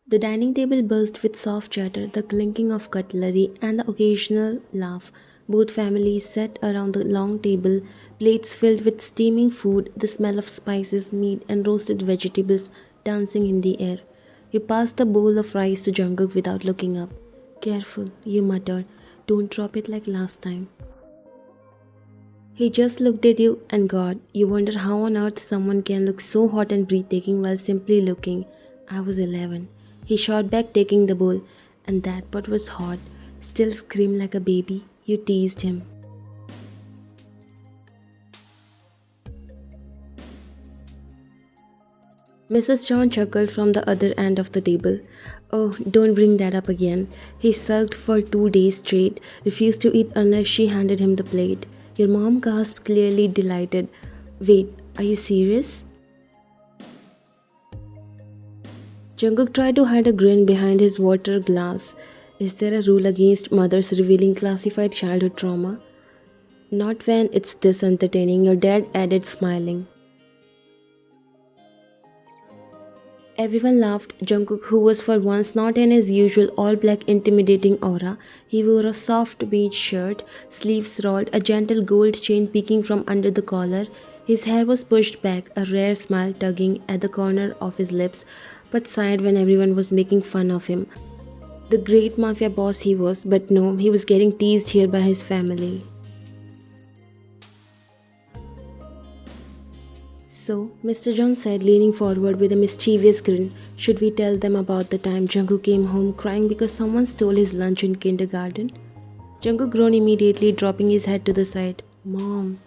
The dining table buzzed with soft chatter, the clinking of cutlery, and the occasional laugh. Both families sat around the long table, plates filled with steaming food, the smell of spices, meat, and roasted vegetables dancing in the air. You passed the bowl of rice to Jungkook without looking up. Careful, you muttered. Don't drop it like last time. He just looked at you, and God, you wonder how on earth someone can look so hot and breathtaking while simply looking. I was 11. He shot back, taking the bowl, and that part was hot. Still screamed like a baby. You teased him. Mrs. John chuckled from the other end of the table. Oh, don't bring that up again. He sulked for 2 days straight, refused to eat unless she handed him the plate. Your mom gasped, clearly delighted. Wait, are you serious? Jungkook tried to hide a grin behind his water glass. Is there a rule against mothers revealing classified childhood trauma? Not when it's this entertaining, your dad added, smiling. Everyone laughed. Jungkook, who was for once not in his usual all-black intimidating aura, he wore a soft beige shirt, sleeves rolled, a gentle gold chain peeking from under the collar. His hair was pushed back, a rare smile tugging at the corner of his lips, but sighed when everyone was making fun of him. The great mafia boss he was, but no, he was getting teased here by his family. So, Mr. John said, leaning forward with a mischievous grin, should we tell them about the time Jungkook came home crying because someone stole his lunch in kindergarten? Jungkook groaned immediately, dropping his head to the side. Mom.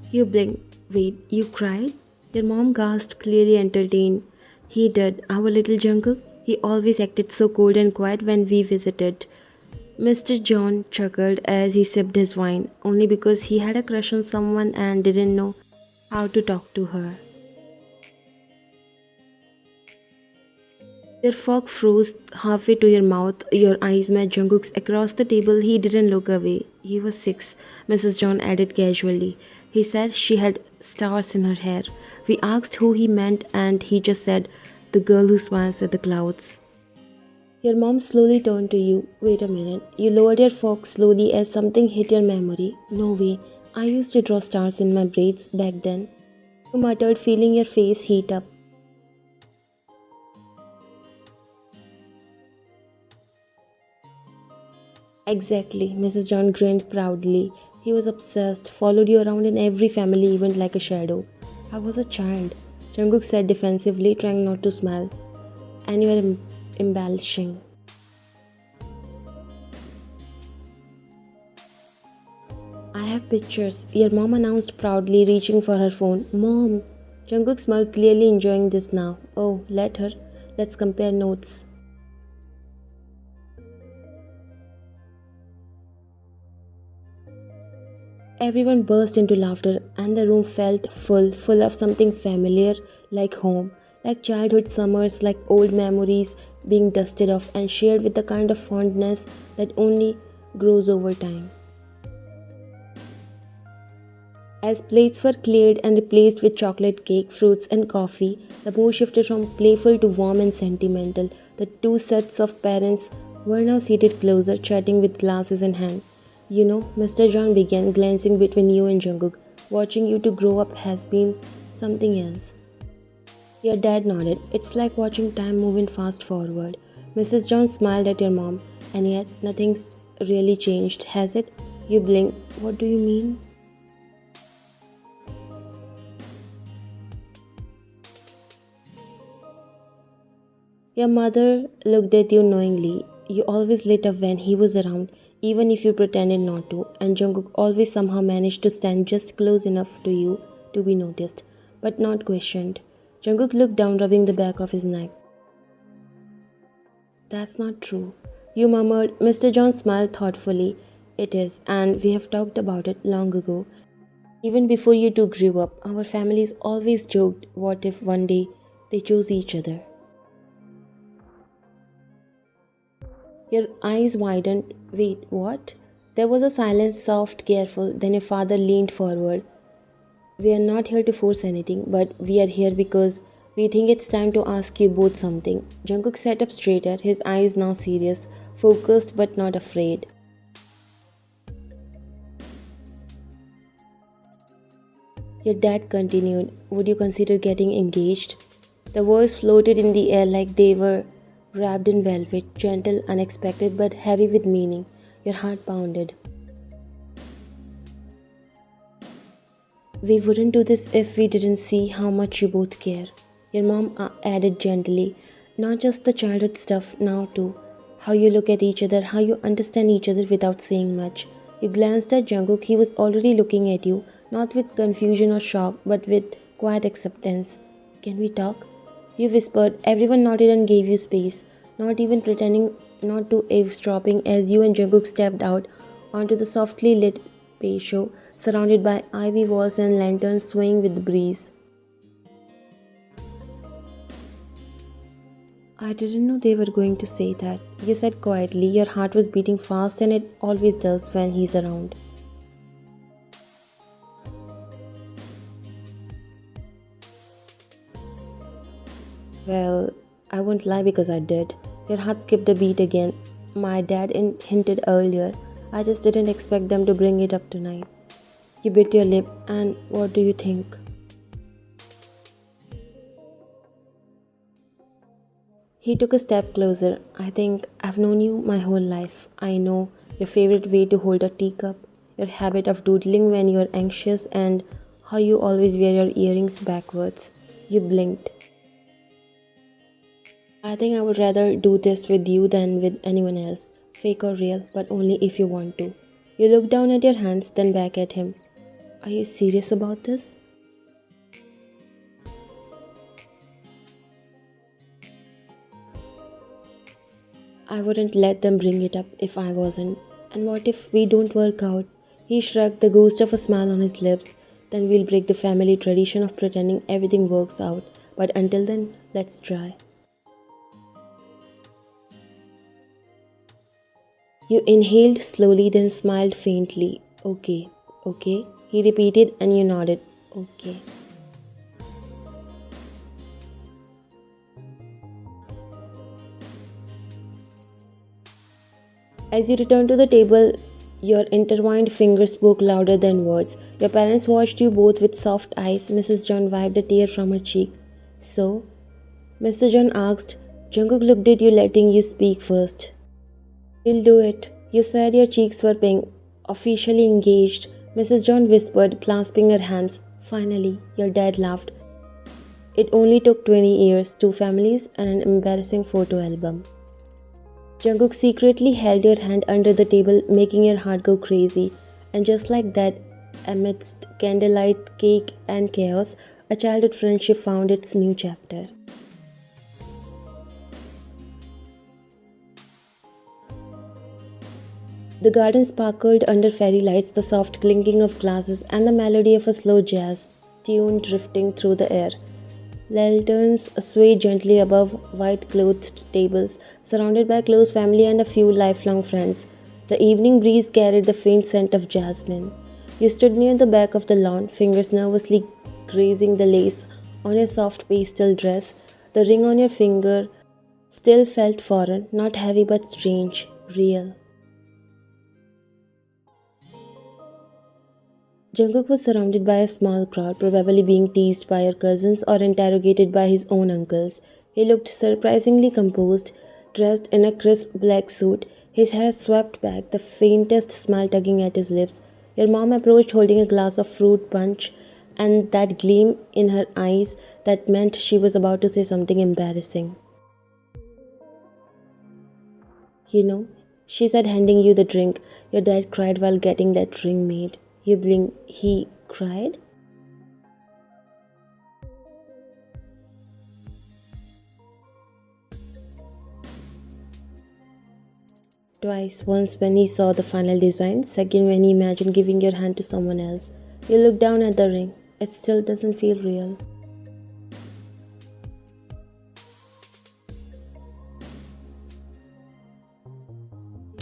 You blinked. Wait, you cried? Your mom gasped, clearly entertained. He did. Our little Jungkook. He always acted so cold and quiet when we visited. Mr. John chuckled as he sipped his wine, only because he had a crush on someone and didn't know how to talk to her. Your fork froze halfway to your mouth. Your eyes met Jungkook's across the table. He didn't look away. He was 6, Mrs. John added casually. He said she had stars in her hair. We asked who he meant, and he just said, the girl who smiles at the clouds. Your mom slowly turned to you. Wait a minute. You lowered your fork slowly as something hit your memory. No way. I used to draw stars in my braids back then. You muttered, feeling your face heat up. Exactly, Mrs. John grinned proudly. He was obsessed, followed you around in every family event like a shadow. I was a child, Jungkook said defensively, trying not to smile. And you are embellishing. I have pictures, your mom announced proudly, reaching for her phone. Mom! Jungkook smiled, clearly enjoying this now. Oh, let her. Let's compare notes. Everyone burst into laughter, and the room felt full of something familiar, like home, like childhood summers, like old memories being dusted off and shared with the kind of fondness that only grows over time. As plates were cleared and replaced with chocolate cake, fruits, and coffee, the mood shifted from playful to warm and sentimental. The two sets of parents were now seated closer, chatting with glasses in hand. You know, Mr. John began, glancing between you and Jungkook. Watching you two grow up has been something else. Your dad nodded. It's like watching time move in fast forward. Mrs. John smiled at your mom, and yet nothing's really changed, has it? You blinked. What do you mean? Your mother looked at you knowingly. You always lit up when he was around, even if you pretended not to, and Jungkook always somehow managed to stand just close enough to you to be noticed, but not questioned. Jungkook looked down, rubbing the back of his neck. That's not true. You murmured. Mr. John smiled thoughtfully. It is, and we have talked about it long ago. Even before you two grew up, our families always joked what if one day they chose each other. Your eyes widened. Wait, what? There was a silence, soft, careful. Then your father leaned forward. We are not here to force anything, but we are here because we think it's time to ask you both something. Jungkook sat up straighter, his eyes now serious, focused but not afraid. Your dad continued, "Would you consider getting engaged?" The words floated in the air like they were wrapped in velvet, gentle, unexpected, but heavy with meaning. Your heart pounded. "We wouldn't do this if we didn't see how much you both care," your mom added gently. "Not just the childhood stuff, now too. How you look at each other, how you understand each other without saying much." You glanced at Jungkook, he was already looking at you, not with confusion or shock, but with quiet acceptance. "Can we talk?" You whispered. Everyone nodded and gave you space, not even pretending not to eavesdropping as you and Jungkook stepped out onto the softly lit patio, surrounded by ivy walls and lanterns swaying with the breeze. "I didn't know they were going to say that," you said quietly. Your heart was beating fast, and it always does when he's around. "Well, I won't lie because I did." Your heart skipped a beat again. "My dad hinted earlier. I just didn't expect them to bring it up tonight." You bit your lip. "And what do you think?" He took a step closer. "I think I've known you my whole life. I know your favorite way to hold a teacup, your habit of doodling when you're anxious, and how you always wear your earrings backwards." You blinked. "I think I would rather do this with you than with anyone else, fake or real, but only if you want to." You looked down at your hands, then back at him. "Are you serious about this?" "I wouldn't let them bring it up if I wasn't. And what if we don't work out?" He shrugged, the ghost of a smile on his lips. "Then we'll break the family tradition of pretending everything works out. But until then, let's try." You inhaled slowly, then smiled faintly. "Okay, okay," he repeated, and you nodded. "Okay." As you returned to the table, your intertwined fingers spoke louder than words. Your parents watched you both with soft eyes. Mrs. John wiped a tear from her cheek. "So?" Mr. John asked. Jungkook looked at you, letting you speak first. "We'll do it." You said, your cheeks were pink. "Officially engaged," Mrs. John whispered, clasping her hands. "Finally," your dad laughed. "It only took 20 years, two families, and an embarrassing photo album." Jungkook secretly held your hand under the table, making your heart go crazy. And just like that, amidst candlelight, cake, and chaos, a childhood friendship found its new chapter. The garden sparkled under fairy lights, the soft clinking of glasses, and the melody of a slow jazz tune drifting through the air. Lanterns swayed gently above white-clothed tables, surrounded by close family and a few lifelong friends. The evening breeze carried the faint scent of jasmine. You stood near the back of the lawn, fingers nervously grazing the lace on your soft pastel dress. The ring on your finger still felt foreign, not heavy but strange, real. Jungkook was surrounded by a small crowd, probably being teased by her cousins or interrogated by his own uncles. He looked surprisingly composed, dressed in a crisp black suit, his hair swept back, the faintest smile tugging at his lips. Your mom approached holding a glass of fruit punch, and that gleam in her eyes that meant she was about to say something embarrassing. "You know," she said, handing you the drink, "your dad cried while getting that ring made." You blinked. "He cried?" "Twice. Once when he saw the final design, second when he imagined giving your hand to someone else." You look down at the ring. "It still doesn't feel real."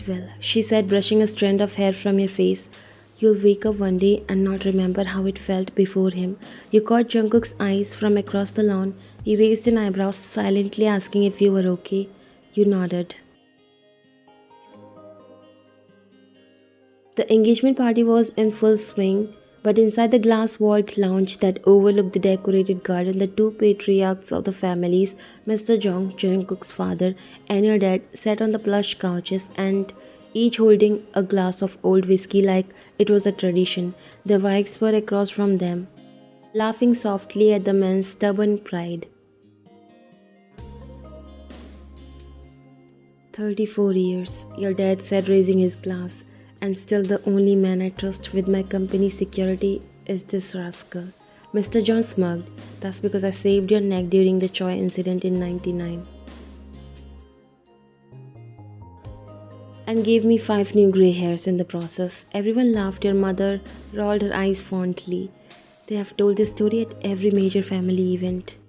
"Well," she said, brushing a strand of hair from your face. You'll wake up one day and not remember how it felt before him. You caught Jungkook's eyes from across the lawn. He raised an eyebrow, silently asking if you were okay. You nodded. The engagement party was in full swing, but inside the glass walled lounge that overlooked the decorated garden, the two patriarchs of the families, Mr. Jong, Jungkook's father, and your dad, sat on the plush couches and each holding a glass of old whiskey like it was a tradition. The wives were across from them, laughing softly at the man's stubborn pride. 34 years, your dad said, raising his glass. And still the only man I trust with my company's security is this rascal. Mr. John smirked. That's because I saved your neck during the Choi incident in 99. And gave me 5 new grey hairs in the process. Everyone laughed. Your mother rolled her eyes fondly. They have told this story at every major family event.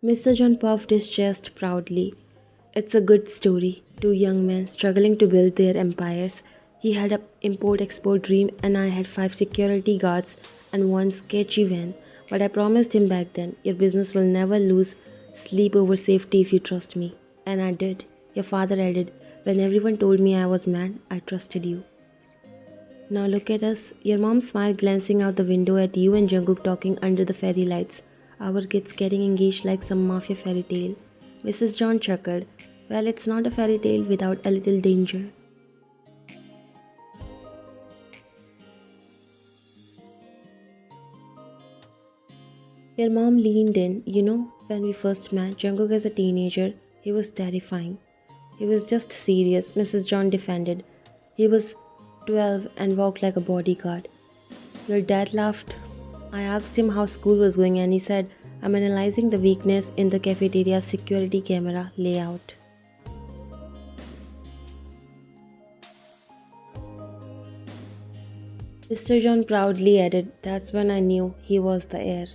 Mr. John puffed his chest proudly. It's a good story. Two young men struggling to build their empires. He had an import-export dream and I had 5 security guards and one sketchy van. But I promised him back then, your business will never lose sleep over safety if you trust me. And I did. Your father added, when everyone told me I was mad, I trusted you. Now look at us. Your mom smiled, glancing out the window at you and Jungkook talking under the fairy lights. Our kids getting engaged like some mafia fairy tale. Mrs. John chuckled. Well, it's not a fairy tale without a little danger. Your mom leaned in. When we first met, Jungkook as a teenager, he was terrifying. He was just serious, Mrs. John defended. He was 12 and walked like a bodyguard. Your dad laughed. I asked him how school was going and he said, I'm analyzing the weakness in the cafeteria's security camera layout. Mr. John proudly added, that's when I knew he was the heir.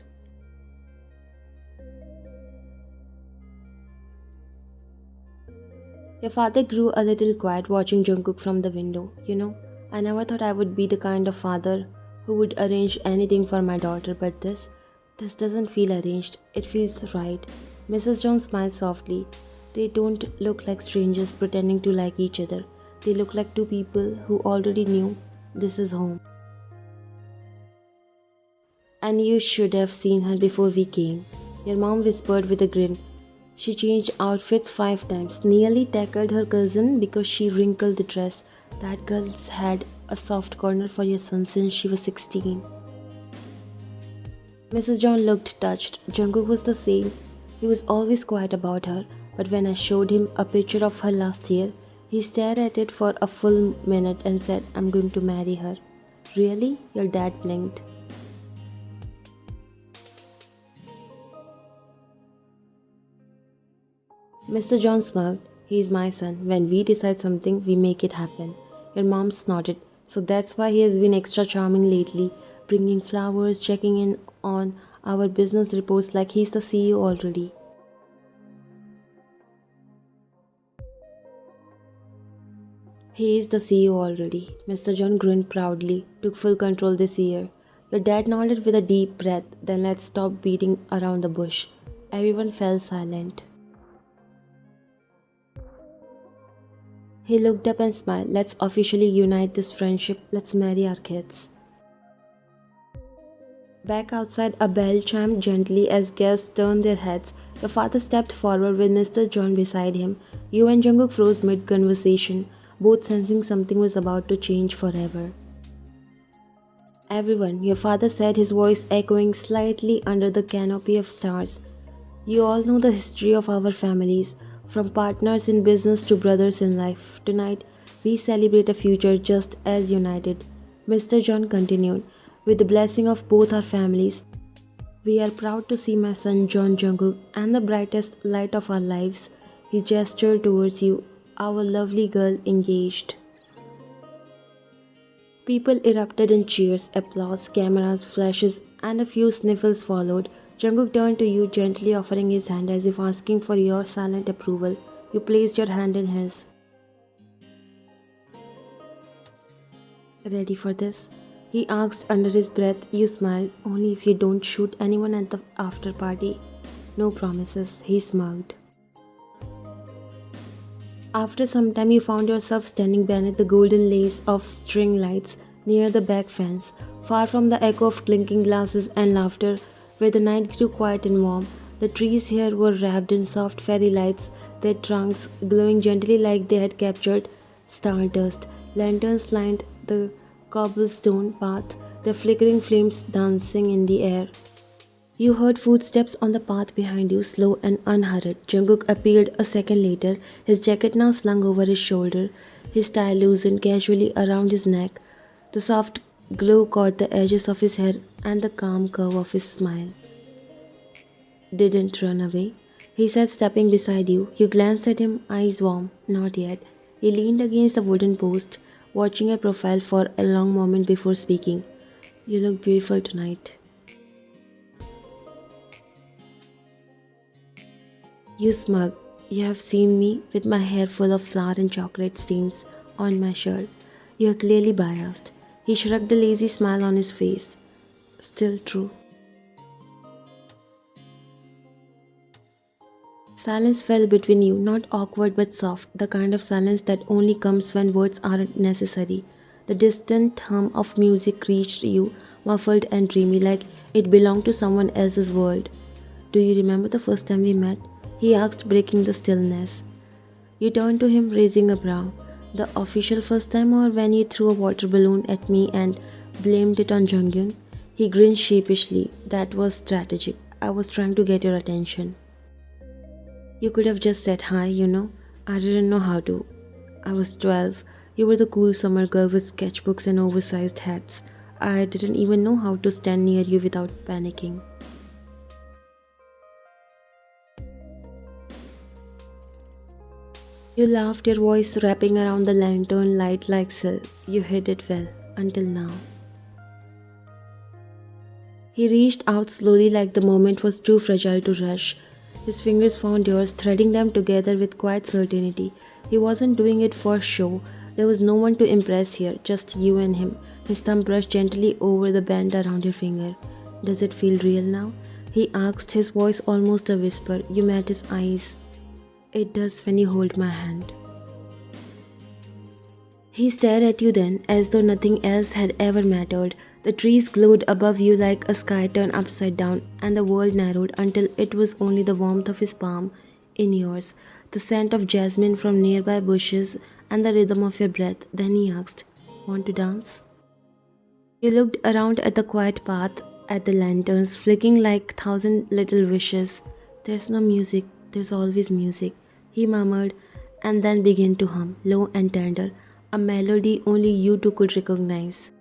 Your father grew a little quiet watching Jungkook from the window. I never thought I would be the kind of father who would arrange anything for my daughter, but this doesn't feel arranged. It feels right. Mrs. John smiled softly. They don't look like strangers pretending to like each other. They look like two people who already knew this is home. And you should have seen her before we came. Your mom whispered with a grin. She changed outfits 5 times, nearly tackled her cousin because she wrinkled the dress. That girl's had a soft corner for your son since she was 16. Mrs. John looked touched. Jungkook was the same. He was always quiet about her, but when I showed him a picture of her last year, he stared at it for a full minute and said, I'm going to marry her. Really? Your dad blinked. Mr. John smirked. He's my son. When we decide something, we make it happen. Your mom snorted. So that's why he has been extra charming lately, bringing flowers, checking in on our business reports like he's the CEO already. He is the CEO already. Mr. John grinned proudly, took full control this year. Your dad nodded with a deep breath, then let's stop beating around the bush. Everyone fell silent. He looked up and smiled. Let's officially unite this friendship. Let's marry our kids. Back outside, a bell chimed gently as guests turned their heads. Your father stepped forward with Mr. John beside him. You and Jungkook froze mid-conversation, both sensing something was about to change forever. Everyone, your father said, his voice echoing slightly under the canopy of stars. You all know the history of our families. From partners in business to brothers in life, tonight we celebrate a future just as united. Mr. John continued, with the blessing of both our families, we are proud to see my son John Jungkook and the brightest light of our lives. He gestured towards you, our lovely girl engaged. People erupted in cheers, applause, cameras, flashes, and a few sniffles followed. Jungkook turned to you, gently offering his hand as if asking for your silent approval. You placed your hand in his. Ready for this? He asked under his breath. You smiled. Only if you don't shoot anyone at the after party. No promises, he smirked. After some time, you found yourself standing beneath the golden lace of string lights near the back fence, far from the echo of clinking glasses and laughter, where the night grew quiet and warm. The trees here were wrapped in soft fairy lights, their trunks glowing gently like they had captured stardust. Lanterns lined the cobblestone path, their flickering flames dancing in the air. You heard footsteps on the path behind you, slow and unhurried. Jungkook appeared a second later, his jacket now slung over his shoulder, his tie loosened casually around his neck. The soft glow caught the edges of his hair and the calm curve of his smile. Didn't run away, he said, stepping beside you. You glanced at him, eyes warm. Not yet. He leaned against the wooden post, watching her profile for a long moment before speaking. You look beautiful tonight. You smug. You have seen me with my hair full of flour and chocolate stains on my shirt. You are clearly biased. He shrugged a lazy smile on his face. Still true. Silence fell between you, not awkward but soft, the kind of silence that only comes when words aren't necessary. The distant hum of music reached you, muffled and dreamy, like it belonged to someone else's world. Do you remember the first time we met? He asked, breaking the stillness. You turned to him, raising a brow. The official first time, or when you threw a water balloon at me and blamed it on Junghyun? He grinned sheepishly. That was strategic. I was trying to get your attention. You could have just said hi, you know. I didn't know how to. I was 12. You were the cool summer girl with sketchbooks and oversized hats. I didn't even know how to stand near you without panicking. You laughed, your voice wrapping around the lantern light like silk. You hid it well, until now. He reached out slowly like the moment was too fragile to rush. His fingers found yours, threading them together with quiet certainty. He wasn't doing it for show. There was no one to impress here, just you and him. His thumb brushed gently over the band around your finger. Does it feel real now? He asked, his voice almost a whisper. You met his eyes. It does when you hold my hand. He stared at you then, as though nothing else had ever mattered. The trees glowed above you like a sky turned upside down, and the world narrowed until it was only the warmth of his palm in yours, the scent of jasmine from nearby bushes, and the rhythm of your breath. Then he asked, Want to dance? You looked around at the quiet path, at the lanterns, flicking like thousand little wishes. There's no music, there's always music, he murmured, and then began to hum, low and tender, a melody only you two could recognize.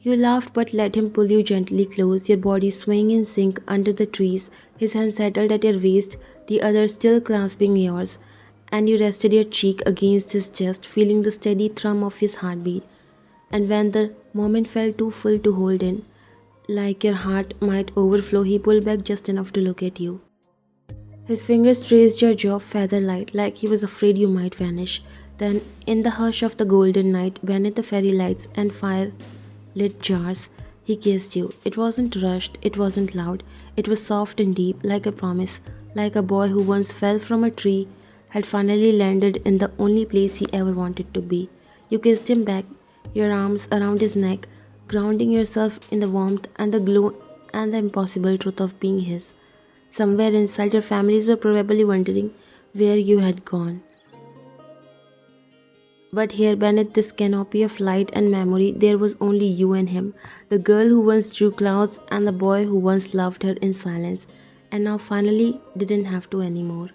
You laughed but let him pull you gently close, your body swaying in sync under the trees, his hand settled at your waist, the other still clasping yours, and you rested your cheek against his chest, feeling the steady thrum of his heartbeat. And when the moment felt too full to hold in, like your heart might overflow, he pulled back just enough to look at you. His fingers traced your jaw feather-light, like he was afraid you might vanish. Then, in the hush of the golden night, beneath the fairy lights and fire-lit jars, he kissed you. It wasn't rushed, it wasn't loud. It was soft and deep, like a promise, like a boy who once fell from a tree had finally landed in the only place he ever wanted to be. You kissed him back, your arms around his neck, grounding yourself in the warmth and the glow and the impossible truth of being his. Somewhere inside, your families were probably wondering where you had gone. But here, beneath this canopy of light and memory, there was only you and him, the girl who once drew clouds and the boy who once loved her in silence, and now finally didn't have to anymore.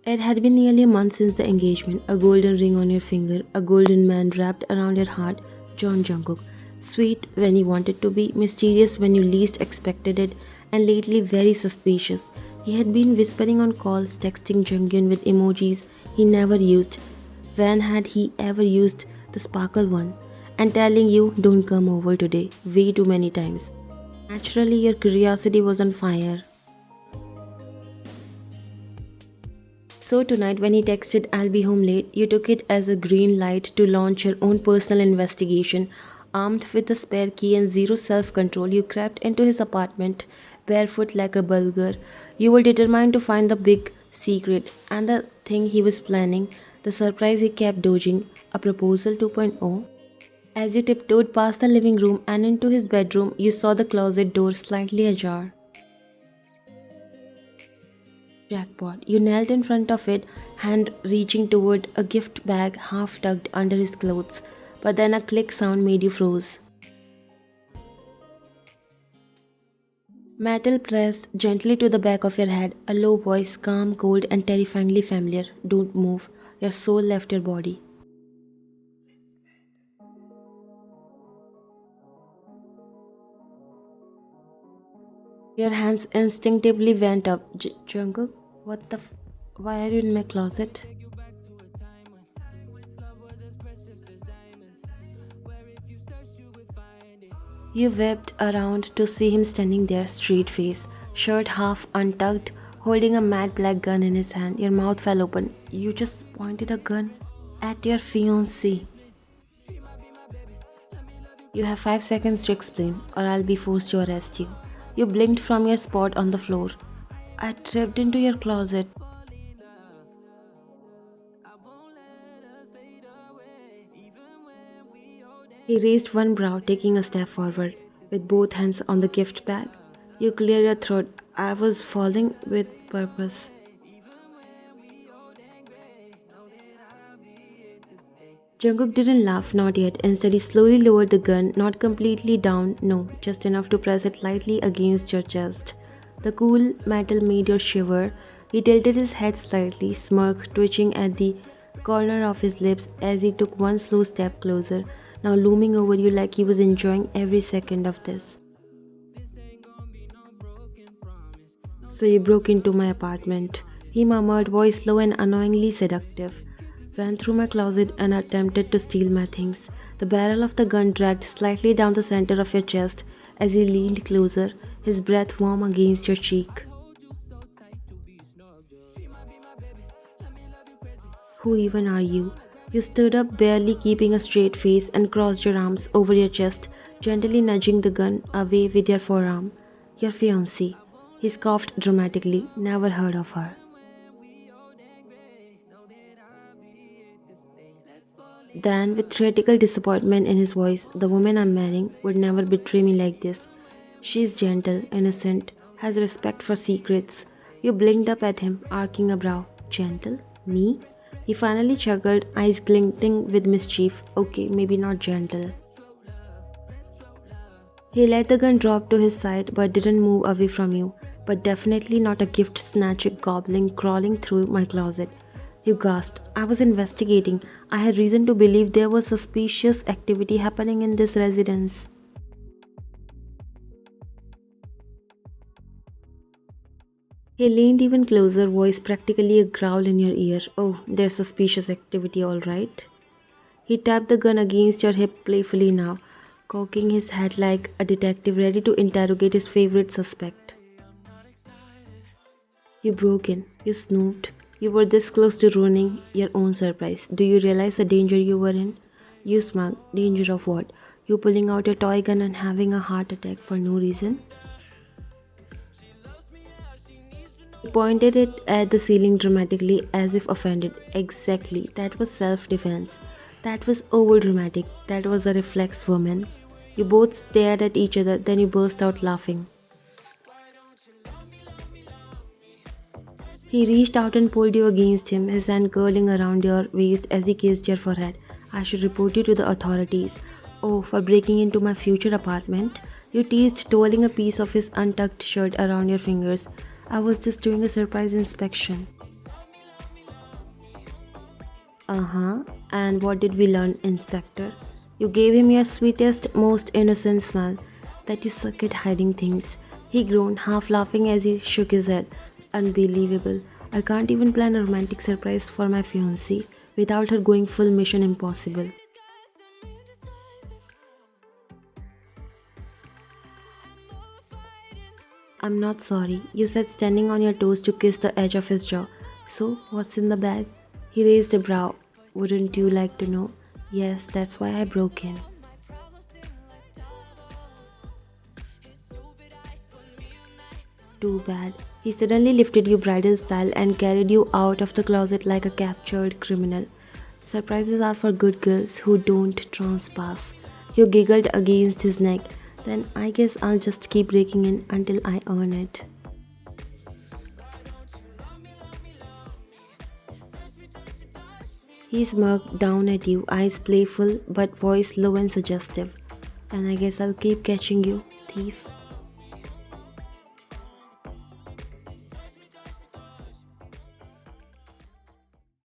It had been nearly a month since the engagement, a golden ring on your finger, a golden man wrapped around your heart, John Jungkook. Sweet when he wanted to be, mysterious when you least expected it, and lately very suspicious. He had been whispering on calls, texting Junghyun with emojis he never used. When had he ever used the sparkle one? And telling you, don't come over today, way too many times. Naturally, your curiosity was on fire. So tonight, when he texted, "I'll be home late," you took it as a green light to launch your own personal investigation. Armed with a spare key and zero self control, you crept into his apartment, barefoot like a bulgar. You were determined to find the big secret and the thing he was planning, the surprise he kept dodging, a proposal 2.0. As you tiptoed past the living room and into his bedroom, you saw the closet door slightly ajar. Jackpot. You knelt in front of it, hand reaching toward a gift bag half tucked under his clothes. But then a click sound made you froze. Metal pressed gently to the back of your head, a low voice, calm, cold, and terrifyingly familiar. Don't move. Your soul left your body. Your hands instinctively went up. Jungkook, what the why are you in my closet? You whipped around to see him standing there, straight face, shirt half untucked, holding a matte black gun in his hand. Your mouth fell open. You just pointed a gun at your fiance. You have 5 seconds to explain, or I'll be forced to arrest you. You blinked from your spot on the floor. I tripped into your closet. He raised one brow, taking a step forward, with both hands on the gift bag. You cleared your throat. I was falling with purpose. Jungkook didn't laugh, not yet. Instead, he slowly lowered the gun, not completely down, no, just enough to press it lightly against your chest. The cool metal made you shiver. He tilted his head slightly, smirk twitching at the corner of his lips as he took one slow step closer, now looming over you like he was enjoying every second of this. So you broke into my apartment. He murmured, voice low and annoyingly seductive. Went through my closet and attempted to steal my things. The barrel of the gun dragged slightly down the center of your chest as he leaned closer, his breath warm against your cheek. Who even are you? You stood up, barely keeping a straight face, and crossed your arms over your chest, gently nudging the gun away with your forearm. Your fiancée. He scoffed dramatically. Never heard of her. Then, with theatrical disappointment in his voice, the woman I'm marrying would never betray me like this. She's gentle, innocent, has respect for secrets. You blinked up at him, arcing a brow. Gentle? Me? He finally chuckled, eyes glinting with mischief. Okay, maybe not gentle. He let the gun drop to his side but didn't move away from you. But definitely not a gift snatching goblin crawling through my closet. You gasped. I was investigating. I had reason to believe there was suspicious activity happening in this residence. He leaned even closer, voice practically a growl in your ear. Oh, there's suspicious activity, all right. He tapped the gun against your hip playfully now, cocking his head like a detective ready to interrogate his favorite suspect. You broke in. You snooped. You were this close to ruining your own surprise. Do you realize the danger you were in? You smug. Danger of what? You pulling out your toy gun and having a heart attack for no reason? He pointed it at the ceiling dramatically as if offended. Exactly. That was self defense. That was over dramatic. That was a reflex, woman. You both stared at each other, then you burst out laughing. He reached out and pulled you against him, his hand curling around your waist as he kissed your forehead. I should report you to the authorities. Oh, for breaking into my future apartment? You teased, twirling a piece of his untucked shirt around your fingers. I was just doing a surprise inspection. Uh-huh. And what did we learn, Inspector? You gave him your sweetest, most innocent smile. That you suck at hiding things. He groaned, half laughing as he shook his head. Unbelievable. I can't even plan a romantic surprise for my fiancée without her going full Mission Impossible. I'm not sorry. You said standing on your toes to kiss the edge of his jaw. So, what's in the bag? He raised a brow. Wouldn't you like to know? Yes, that's why I broke in. Too bad. He suddenly lifted you bridal style and carried you out of the closet like a captured criminal. Surprises are for good girls who don't trespass. You giggled against his neck. Then I guess I'll just keep breaking in until I earn it. He smirked down at you, eyes playful but voice low and suggestive. And I guess I'll keep catching you, thief.